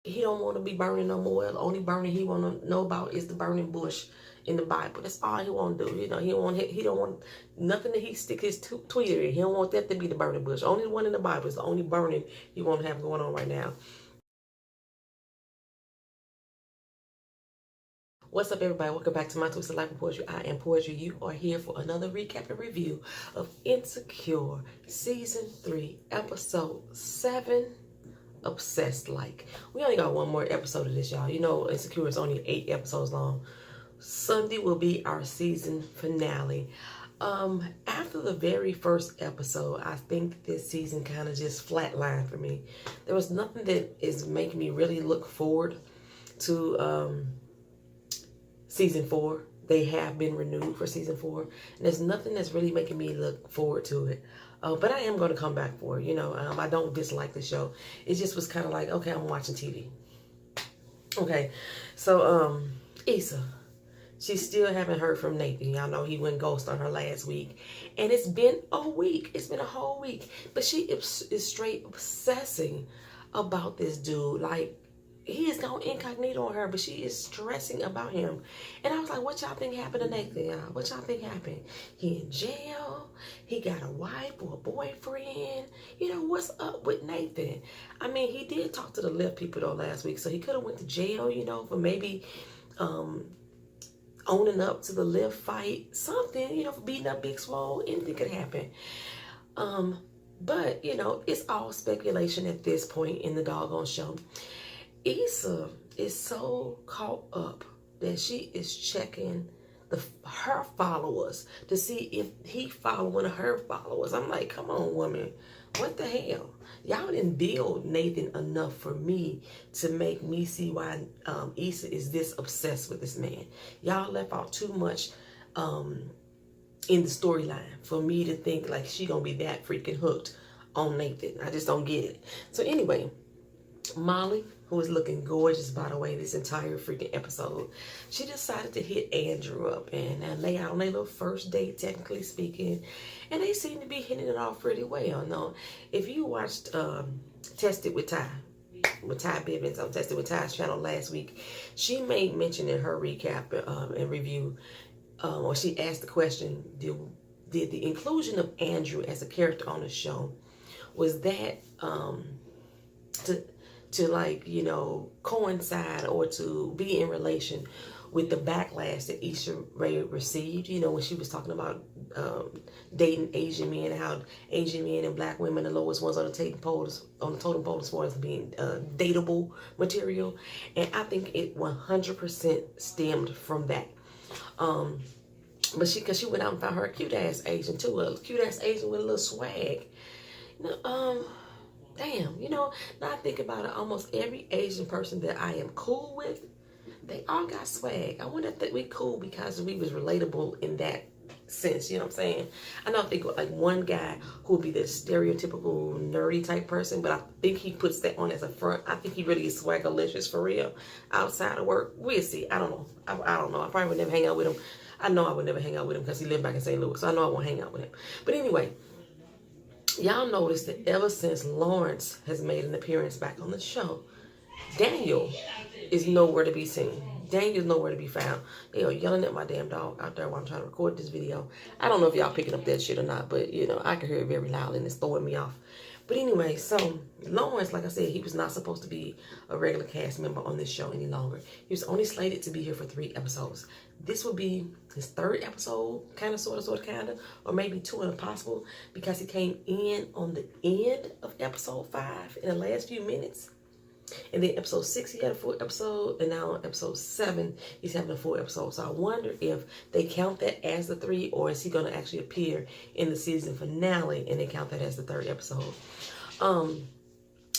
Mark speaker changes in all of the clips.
Speaker 1: he don't want to be burning no more. The only burning he want to know about is the burning bush in the Bible. That's all he want to do. He don't want nothing that he stick his tweeter in. He don't want that to be the burning bush. Only the one in the Bible is the only burning he want to have going on right now. What's up, everybody? Welcome back to my Twisted Life of Poetry. I am Poetry. You are here for another recap and review of Insecure Season 3, Episode 7, Obsessed Like. We only got one more episode of this, y'all. You know, Insecure is only 8 episodes long. Sunday will be our season finale. After the very first episode, I think this season kind of just flatlined for me. There was nothing that is making me really look forward to season 4. They have been renewed for season 4, and there's nothing that's really making me look forward to it. But I am going to come back for it. You know, I don't dislike the show. It just was kind of like, okay, I'm watching TV. Okay, so Issa, she still haven't heard from Nathan. Y'all know he went ghost on her last week, and it's been a week. It's been a whole week, but she is straight obsessing about this dude. Like, he is going incognito on her, but she is stressing about him. And I was like, what y'all think happened to Nathan, y'all? What y'all think happened? He in jail? He got a wife or a boyfriend? You know, what's up with Nathan? I mean, he did talk to the left people, though, last week. So he could have went to jail, you know, for maybe owning up to the left fight. Something, you know, for beating up Big Swole. Anything could happen. But, you know, it's all speculation at this point in the doggone show. Issa is so caught up that she is checking her followers to see if he following her followers. I'm like, come on, woman. What the hell? Y'all didn't build Nathan enough for me to make me see why Issa is this obsessed with this man. Y'all left out too much in the storyline for me to think like she gonna be that freaking hooked on Nathan. I just don't get it. So anyway, Molly, who is looking gorgeous, by the way, this entire freaking episode, she decided to hit Andrew up and lay out on their little first date, technically speaking. And they seem to be hitting it off pretty well. Now, if you watched Tested with Ty Bibbins on Tested with Ty's channel last week, she made mention in her recap and review, or she asked the question, did the inclusion of Andrew as a character on the show, was that to like, you know, coincide or to be in relation with the backlash that Issa Rae received, you know, when she was talking about dating Asian men and how Asian men and black women are the lowest ones on the totem pole as far as being dateable material. And I think it 100% stemmed from that. But because she went out and found her a cute ass Asian too, a cute ass Asian with a little swag. You know, damn, you know, now I think about it, almost every Asian person that I am cool with, they all got swag. I wonder if we cool because we was relatable in that sense, you know what I'm saying? I know I think like one guy who would be the stereotypical nerdy type person, but I think he puts that on as a front. I think he really is swagalicious for real. Outside of work, we'll see. I don't know. I don't know. I probably would never hang out with him. I know I would never hang out with him because he lived back in St. Louis, so I know I won't hang out with him. But anyway, y'all notice that ever since Lawrence has made an appearance back on the show, Daniel is nowhere to be seen. Daniel's nowhere to be found. They are yelling at my damn dog out there while I'm trying to record this video. I don't know if y'all picking up that shit or not, but, you know, I can hear it very loud and it's throwing me off. But anyway, so Lawrence, like I said, he was not supposed to be a regular cast member on this show any longer. He was only slated to be here for 3 episodes. This will be his 3rd episode, kind of, sort of, or maybe 2 if possible, because he came in on the end of episode 5 in the last few minutes. And then episode 6, he had a full episode, and now episode 7, he's having a full episode. So I wonder if they count that as the 3, or is he going to actually appear in the season finale and they count that as the 3rd episode?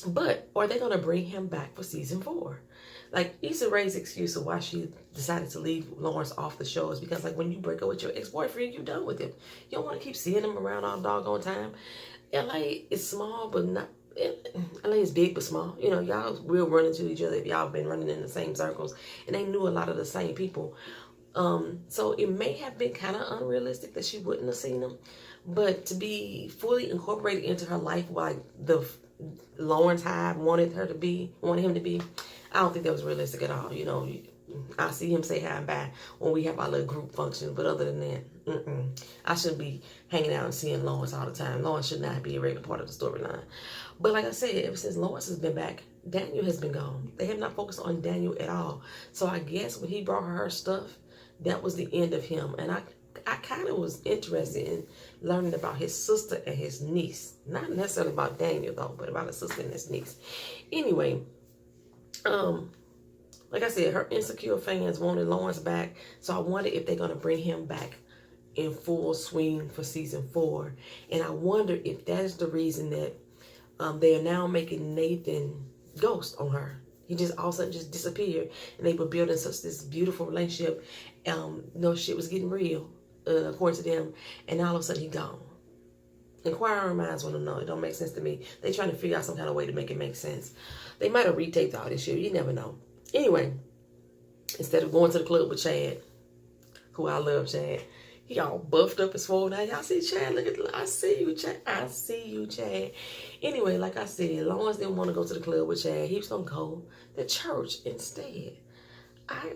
Speaker 1: But are they going to bring him back for season 4? Like, Issa Rae's excuse of why she decided to leave Lawrence off the show is because, like, when you break up with your ex-boyfriend, you're done with him. You don't want to keep seeing him around all doggone time. LA is small, but not... LA is big but small. You know, y'all will run into each other if y'all been running in the same circles. And they knew a lot of the same people. So it may have been kind of unrealistic that she wouldn't have seen him. But to be fully incorporated into her life, like the Lawrence Hyde wanted him to be. I don't think that was realistic at all. You know, I see him say hi and bye when we have our little group functions, but other than that, I shouldn't be hanging out and seeing Lawrence all the time. Lawrence should not be a regular part of the storyline. But like I said, ever since Lawrence has been back, Daniel has been gone. They have not focused on Daniel at all. So I guess when he brought her stuff, that was the end of him. And I kind of was interested in learning about his sister and his niece. Not necessarily about Daniel, though, but about his sister and his niece. Anyway, like I said, her insecure fans wanted Lawrence back. So I wonder if they're going to bring him back in full swing for season 4. And I wonder if that is the reason that they are now making Nathan ghost on her. He just all of a sudden just disappeared. And they were building such this beautiful relationship. No shit was getting real, according to them. And all of a sudden he gone. Inquiring minds want to know. It don't make sense to me. They trying to figure out some kind of way to make it make sense. They might have retaped all this shit. You never know. Anyway, instead of going to the club with Chad, who I love Chad, he all buffed up and swole now. Y'all see Chad? Look at, I see you, Chad. I see you, Chad. Anyway, like I said, Lawrence didn't want to go to the club with Chad. He was going to go to church instead. I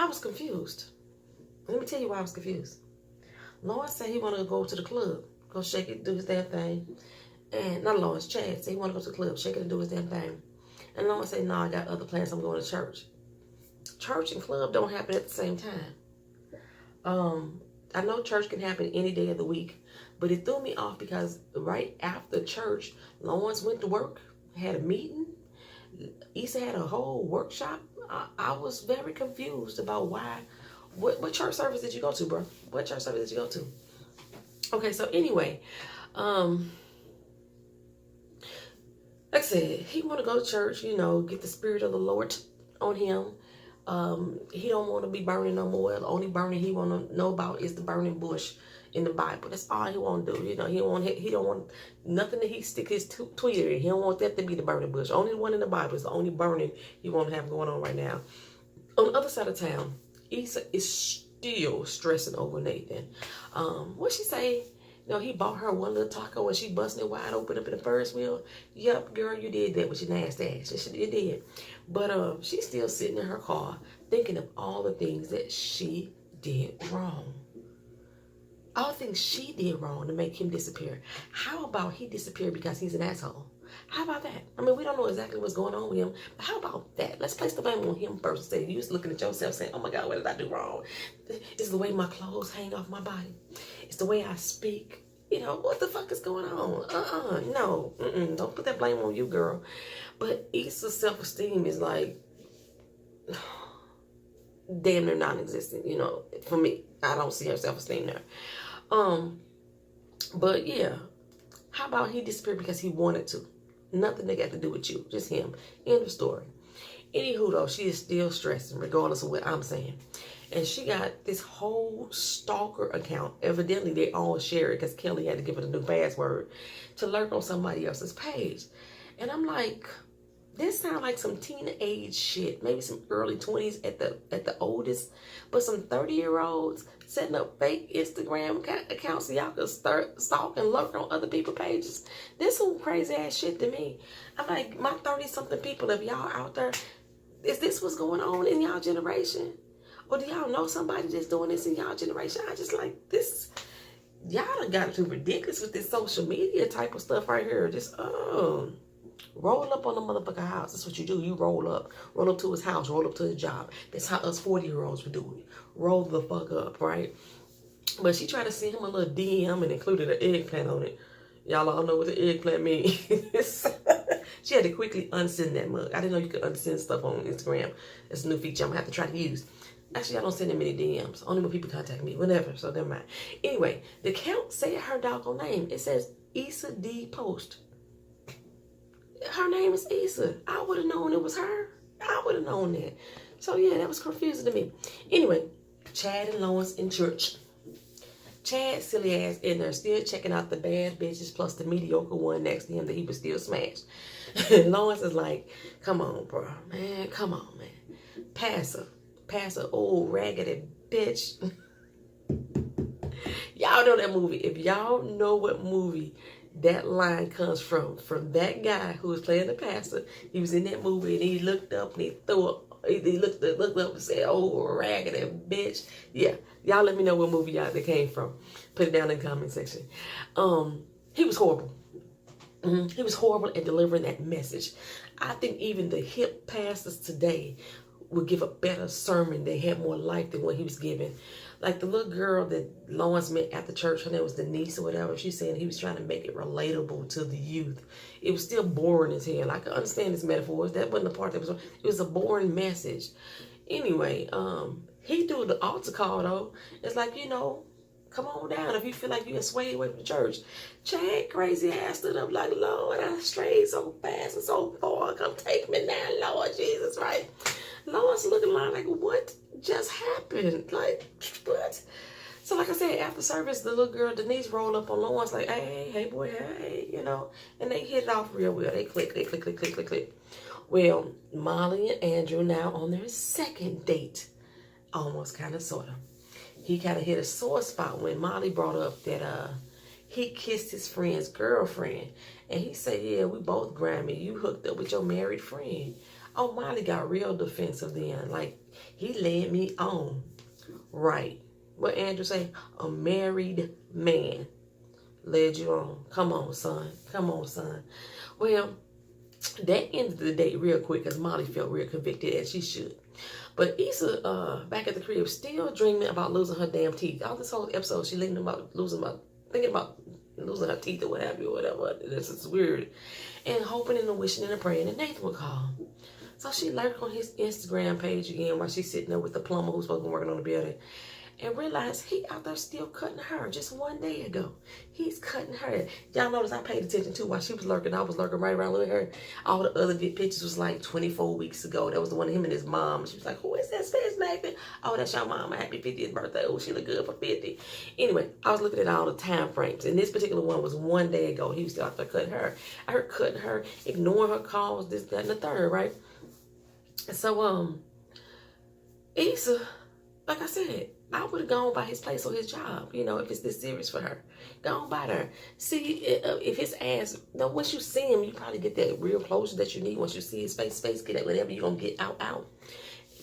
Speaker 1: was confused. Let me tell you why I was confused. Lawrence said he wanted to go to the club, go shake it, do his damn thing. And not Lawrence, Chad said he wanted to go to the club, shake it and do his damn thing. And Lawrence said, no, I got other plans. I'm going to church. Church and club don't happen at the same time. I know church can happen any day of the week, but it threw me off because right after church, Lawrence went to work, had a meeting. Issa had a whole workshop. I was very confused about why. What church service did you go to, bro? What church service did you go to? Okay, so anyway, like I said, he want to go to church, you know, get the spirit of the Lord on him. He don't want to be burning no more. The only burning he want to know about is the burning bush in the Bible. That's all he want to do. You know, he don't want nothing that he stick his tweeter in. He don't want that to be the burning bush. Only one in the Bible is the only burning he want to have going on right now. On the other side of town, Issa is still stressing over Nathan. What she say? You know, he bought her one little taco and she busting it wide open up in the Ferris wheel. Yep, girl, you did that with your nasty ass. You did. But she's still sitting in her car thinking of all the things that she did wrong. All the things she did wrong to make him disappear. How about he disappeared because he's an asshole? How about that? I mean, we don't know exactly what's going on with him, but how about that? Let's place the blame on him first. Say, you was looking at yourself saying, oh my God, what did I do wrong? It's the way my clothes hang off my body. It's the way I speak. You know, what the fuck is going on? No. Don't put that blame on you, girl. But Issa's self-esteem is like, damn near non-existent, you know, for me. I don't see her self-esteem there. But yeah, how about he disappeared because he wanted to? Nothing that got to do with you, just him. End of story. Anywho, though, she is still stressing, regardless of what I'm saying. And she got this whole stalker account. Evidently, they all share it because Kelly had to give it a new password to lurk on somebody else's page. And I'm like, this sounds like some teenage shit. Maybe some early 20s at the oldest. But some 30-year-olds setting up fake Instagram accounts so y'all could start stalk and lurk on other people's pages. This some crazy ass shit to me. I'm like, my 30-something people, if y'all out there, is this what's going on in y'all generation? Or do y'all know somebody that's doing this in y'all generation? I just like this. Y'all done got too ridiculous with this social media type of stuff right here. Just, roll up on the motherfucker house. That's what you do. You roll up. Roll up to his house. Roll up to his job. That's how us 40-year-olds would do it. Roll the fuck up, right? But she tried to send him a little DM and included an eggplant on it. Y'all all know what the eggplant means. She had to quickly unsend that mug. I didn't know you could unsend stuff on Instagram. It's a new feature I'm going to have to try to use. Actually, I don't send that many DMs. Only when people contact me. Whatever. So never mind. Anyway, the account said her doggone name. It says Issa D Post. Her name is Issa. I would have known it was her. I would have known that. So yeah, that was confusing to me. Anyway, Chad and Lawrence in church. Chad, silly ass, in there still checking out the bad bitches plus the mediocre one next to him that he was still smashed. Lawrence is like, come on, bro. Man, come on, man. Pass her, old raggedy bitch. Y'all know that movie. If y'all know what movie That line comes from that guy who was playing the pastor. He was in that movie and he looked up and he threw up. He looked up and said, "Oh, raggedy bitch." Yeah, y'all let me know what movie y'all that came from. Put it down in the comment section. He was horrible. He was horrible at delivering that message. I think even the hip pastors today would give a better sermon. They had more life than what he was giving. Like the little girl that Lawrence met at the church, her name was Denise or whatever. She's saying he was trying to make it relatable to the youth. It was still boring as hell. I can understand his metaphors. That wasn't the part that was. It was a boring message. Anyway, he do the altar call though. It's like, come on down if you feel like you're swayed away from the church. Chad crazy ass stood up like, Lord, I strayed so fast and so far. Come take me now, Lord Jesus, right? Lord's looking like, what just happened? Like, what? So like I said, after service, the little girl Denise rolled up on Lawrence like, hey boy, hey, and they hit it off real well. They click. Well, Molly and Andrew now on their second date, almost kind of sort of. He kind of hit a sore spot when Molly brought up that he kissed his friend's girlfriend, and he said, "Yeah, we both grimy. You hooked up with your married friend." Oh, Molly got real defensive then. Like, he led me on. Right. What Andrew say? A married man led you on. Come on, son. Well, that ended the date real quick because Molly felt real convicted, as she should. But Issa, back at the crib, still dreaming about losing her damn teeth. All this whole episode, she thinking about losing her teeth or what have you, or whatever. This is weird. And hoping and wishing and praying that Nathan would call. So she lurked on his Instagram page again while she's sitting there with the plumber who's supposed to be working on the building. And realized he out there still cutting her just one day ago. He's cutting her. Y'all notice I paid attention to while she was lurking. I was lurking right around with her. All the other pictures was like 24 weeks ago. That was the one of him and his mom. She was like, who is that space magnet? Oh, that's your mama. Happy 50th birthday. Oh, she look good for 50. Anyway, I was looking at all the time frames. And this particular one was one day ago. He was still out there cutting her. I heard cutting her, ignoring her calls, this, that, and the third, right? So, Issa, like I said, I would have gone by his place or his job, if it's this serious for her. Go on by there. See if his ass, once you see him, you probably get that real closure that you need. Once you see his face, get that whatever you're going to get out.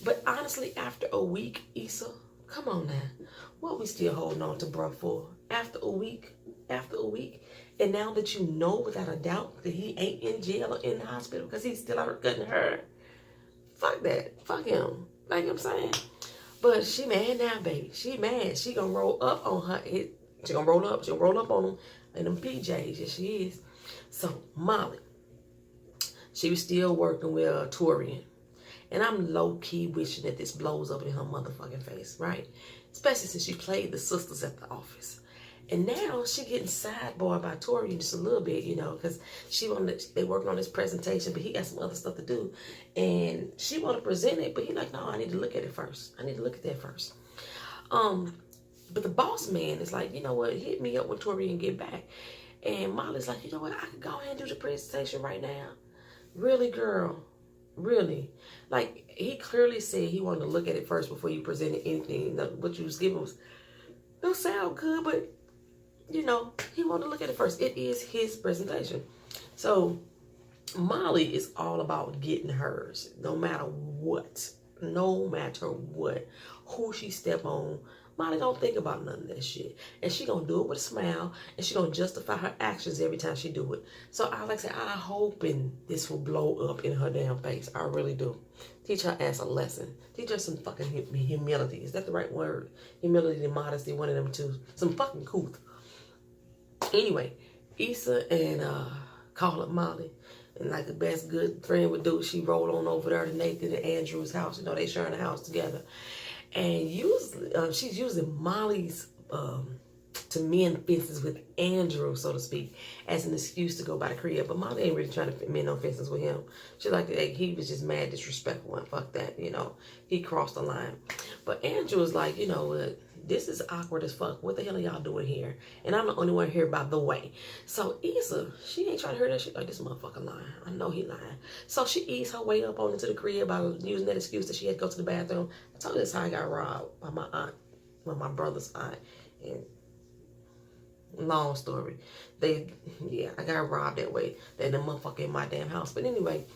Speaker 1: But honestly, after a week, Issa, come on now. What we still holding on to bruh for? After a week, and now that you know without a doubt that he ain't in jail or in the hospital because he's still out cutting her, fuck that. Fuck him. Like I'm saying. But she mad now, baby. She mad. She gonna roll up on her. She gonna roll up. She gonna roll up on him in them PJs. Yes, she is. So Molly, she was still working with Torian, and I'm low key wishing that this blows up in her motherfucking face, right? Especially since she played the sisters at the office, and now she getting sidebarred by Torian just a little bit, because they working on this presentation, but he got some other stuff to do, and she want to present it, but he like, no, I need to look at it first. I need to look at that first. But the boss man is like, you know what? Hit me up when Torian get back, and Molly's like, you know what? I can go ahead and do the presentation right now. Really, girl? Really? Like, he clearly said he wanted to look at it first before you presented anything. What you was giving was don't sound good, but he wanted to look at it first. It is his presentation. So Molly is all about getting hers, no matter what. No matter what. Who she step on, Molly don't think about none of that shit. And she gonna do it with a smile, and she gonna justify her actions every time she do it. So I like to say, I'm hoping this will blow up in her damn face. I really do. Teach her ass a lesson. Teach her some fucking humility. Is that the right word? Humility and modesty, one of them two. Some fucking couth. Anyway, Issa and call up Molly, and like the best good friend would do, she rolled on over there to Nathan and Andrew's house. They sharing a house together, and she's using Molly's to mend fences with Andrew, so to speak, as an excuse to go by the crib. But Molly ain't really trying to mend no fences with him. She like he was just mad, disrespectful, and fuck that, he crossed the line. But Andrew was like, this is awkward as fuck. What the hell are y'all doing here? And I'm the only one here, by the way. So Issa, she ain't trying to hear that shit. Like, this motherfucker lying. I know he lying. So she eased her way up on into the crib by using that excuse that she had to go to the bathroom. I told you that's how I got robbed by my aunt, my brother's aunt. And Long story. I got robbed that way. They the motherfucker in my damn house. But anyway,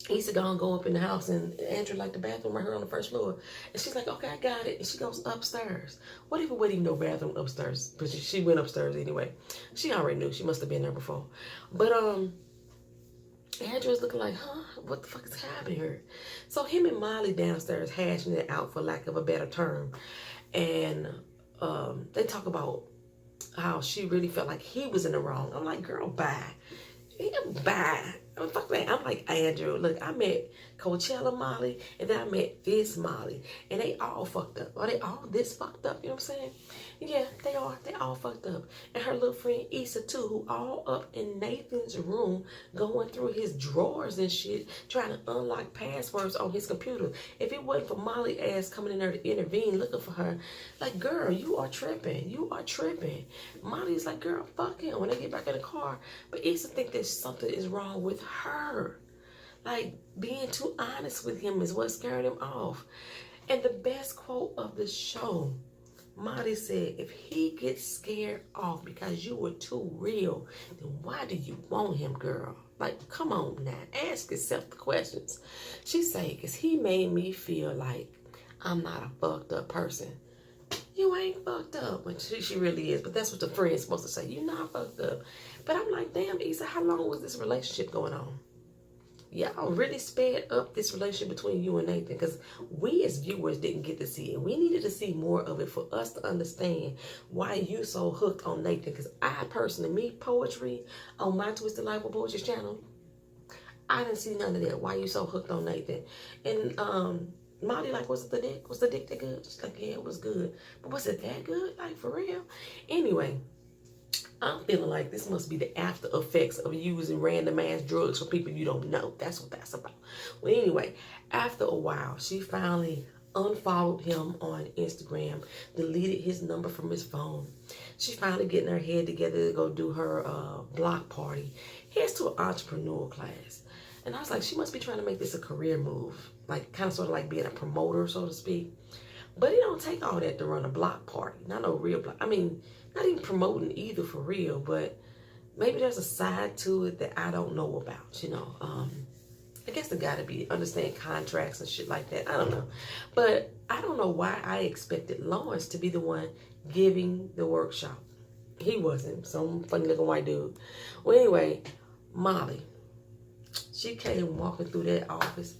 Speaker 1: Issa gonna go up in the house, and Andrew like the bathroom right here on the first floor. And she's like, okay, I got it. And she goes upstairs. What if it wasn't even no bathroom upstairs? But she went upstairs anyway. She already knew. She must have been there before. But Andrew's looking like, huh? What the fuck is happening here? So him and Molly downstairs hashing it out, for lack of a better term. And they talk about how she really felt like he was in the wrong. I'm like, girl, bye. Yeah, bye. Fuck that. I'm like, Andrew, look, I met Coachella Molly, and then I met this Molly, and they all fucked up. Are they all this fucked up? You know what I'm saying? Yeah, they are. They all fucked up. And her little friend Issa too, who all up in Nathan's room, going through his drawers and shit, trying to unlock passwords on his computer. If it wasn't for Molly ass coming in there to intervene, looking for her, like, girl, you are tripping. You are tripping. Molly's like, girl, fuck him. When they get back in the car, but Issa think that something is wrong with her. Like, being too honest with him is what's scaring him off. And the best quote of the show, Molly said, if he gets scared off because you were too real, then why do you want him, girl? Like, come on now. Ask yourself the questions. She said, because he made me feel like I'm not a fucked up person. You ain't fucked up. But she really is. But that's what the friend's supposed to say. You're not fucked up. But I'm like, damn, Issa, how long was this relationship going on? Y'all really sped up this relationship between you and Nathan, because we as viewers didn't get to see it. We needed to see more of it for us to understand why you so hooked on Nathan. Because I personally, me, poetry on my Twisted Life of Poetry channel, I didn't see none of that. Why you so hooked on Nathan? And Molly like, was it the dick? Was the dick that good? She's like, yeah, it was good. But was it that good? Like, for real? Anyway, I'm feeling like this must be the after effects of using random ass drugs for people you don't know. That's what that's about. Well, anyway, after a while, she finally unfollowed him on Instagram, deleted his number from his phone. She finally getting her head together to go do her block party. Heads to an entrepreneur class. And I was like, she must be trying to make this a career move. Like, kind of sort of like being a promoter, so to speak. But it don't take all that to run a block party. Not no real block. I mean, not even promoting either for real, but maybe there's a side to it that I don't know about, you know. I guess there gotta be, understand contracts and shit like that. I don't know. But I don't know why I expected Lawrence to be the one giving the workshop. He wasn't. Some funny looking white dude. Well, anyway, Molly, she came walking through that office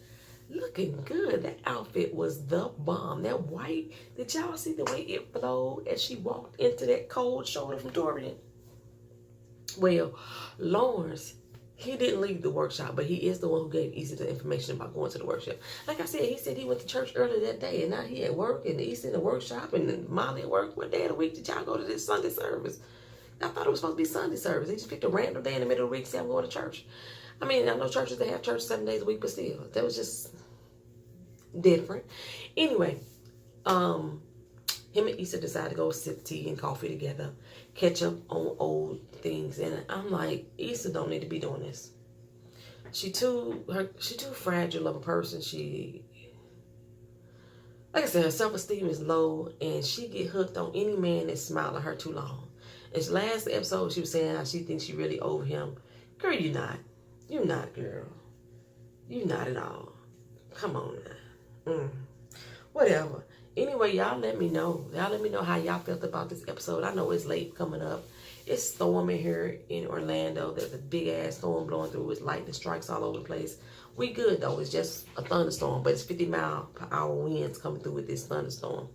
Speaker 1: looking good. That outfit was the bomb. That white, did y'all see the way it flowed as she walked into that cold shoulder from Dorian? Well, Lawrence, he didn't leave the workshop, but he is the one who gave Issa the information about going to the workshop. Like I said, he said he went to church earlier that day, and now he at work, and Issa in the workshop, and Molly at work. What day of the week did y'all go to this Sunday service? I thought it was supposed to be Sunday service. They just picked a random day in the middle of the week to say I'm going to church. I mean, I know churches that have church 7 days a week, but still, that was just different. Anyway, him and Issa decided to go sip tea and coffee together, catch up on old things, and I'm like, Issa don't need to be doing this. She too fragile of a person. She, like I said, her self-esteem is low, and she get hooked on any man that smiled at her too long. This last episode, she was saying how she thinks she really over him. Girl, you're not. You're not, girl. You're not at all. Come on now. Whatever. Anyway, y'all let me know. Y'all let me know how y'all felt about this episode. I know it's late coming up. It's storming here in Orlando. There's a big ass storm blowing through with lightning strikes all over the place. We good though. It's just a thunderstorm, but it's 50-mile-per-hour winds coming through with this thunderstorm.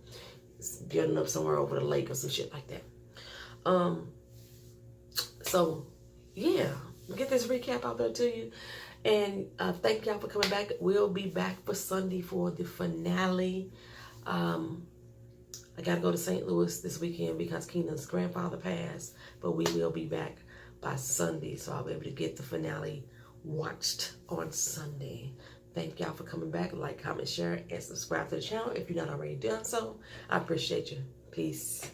Speaker 1: It's building up somewhere over the lake or some shit like that. So yeah, get this recap out there to you. And thank y'all for coming back. We'll be back for Sunday for the finale. I gotta go to St. Louis this weekend because Keenan's grandfather passed, but we will be back by Sunday, so I'll be able to get the finale watched on Sunday. Thank y'all for coming back. Like, comment, share, and subscribe to the channel if you're not already done so. I appreciate you. Peace.